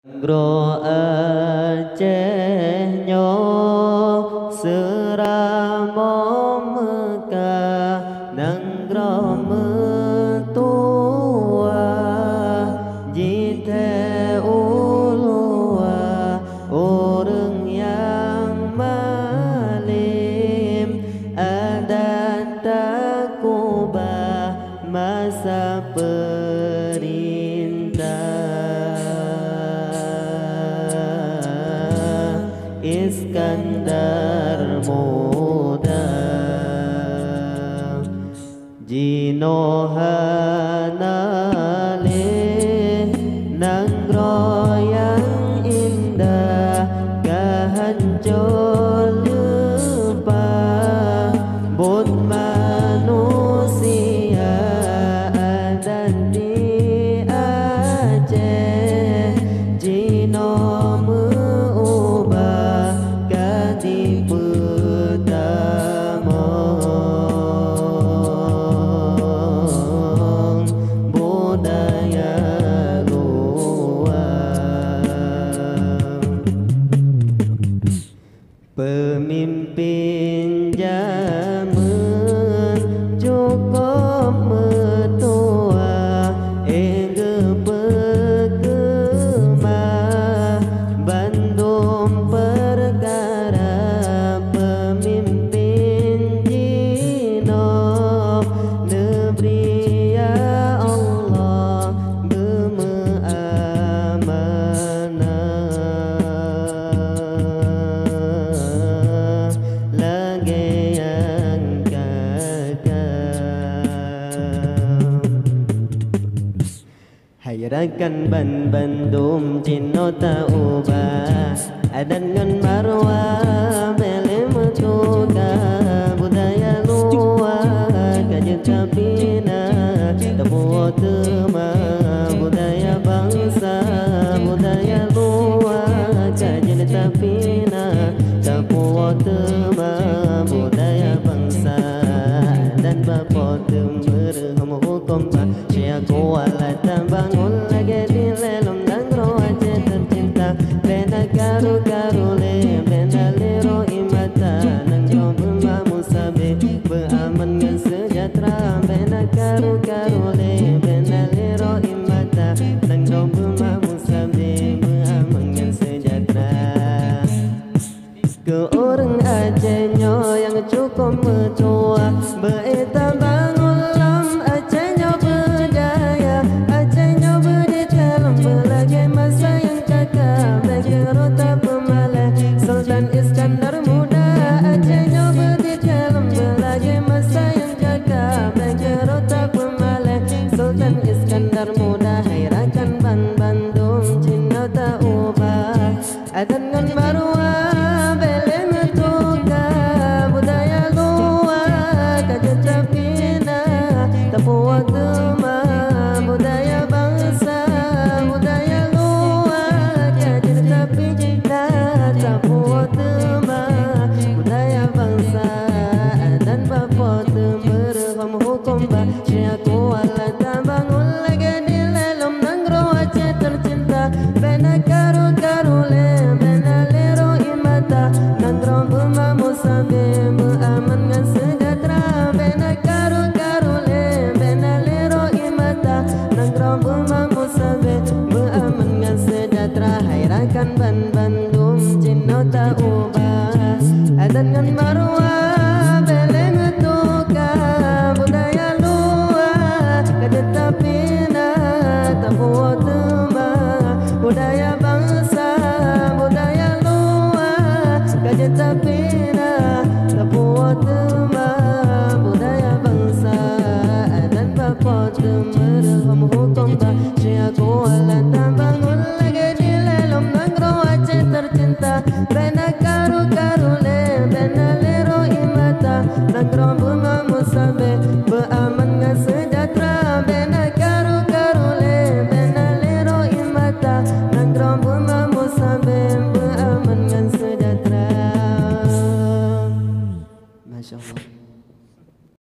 Gro Aceh nyo seramo Mekah nang gro metua jite ulua orang yang malim adat takubah masa Iskandar muda Jino hanale Nanggro yang indah Kahancol lupa Bud manusia ada di Aceh Jino Pemimpin zaman cukup metua Ege pekemah bandung perkara Pemimpin jino negeri ya Allah Hayrakan ban bandum cino tak ubah Adan ngan marwah bele mecuka Budaya luar kajet kapina Temuo tema budaya bangsa Budaya luar kajet kapina Temuo tema budaya bangsa Dan bapa temer homo hukum Syia kuala bangun lagi di lelom dan gro Aceh tercinta Bena karu-karu le Bena lero imata Nang gro bema musabe Beaman ngan sejahtera Bena karu-karu le Bena lero imata Nang gro bema musabe Beaman ngan sejahtera Ke orang Aceh nyo yang cukup metua Beita bangun lam Aceh nyo berdaya Belagi masa yang cakap Bagi rota pemalih Sultan Iskandar muda Aceh nyoba di dalam Belagi masa yang cakap Bagi rota pemalih Sultan Iskandar muda Hayrakan ban bandung Cina tak ubah Adan ngan marwah Bele metuka Budaya luar Kajet capina Tepuak demah Budaya bangsa Tapuo tema budaya bangsa dan bapa temer kamu hukum bah Syia kuala bangun lagi di lelom nanggro Aceh tercinta Bena karu-karu le Bena lero imata nanggro bema musabe Beaman ngan sejahtera Bena karu-karu le Bena lero imata nanggro bema musabe Beaman ngan sejahtera Hayrakan ban bandung Cino tak ubah Adan ngan marwah Bele metuka Budaya luar Kadet tapina Tapuo tema Budaya bangsa Budaya luar Kadet tapina Tapuo tema Budaya bangsa Adan bapa temer Kamu hukum bah Syia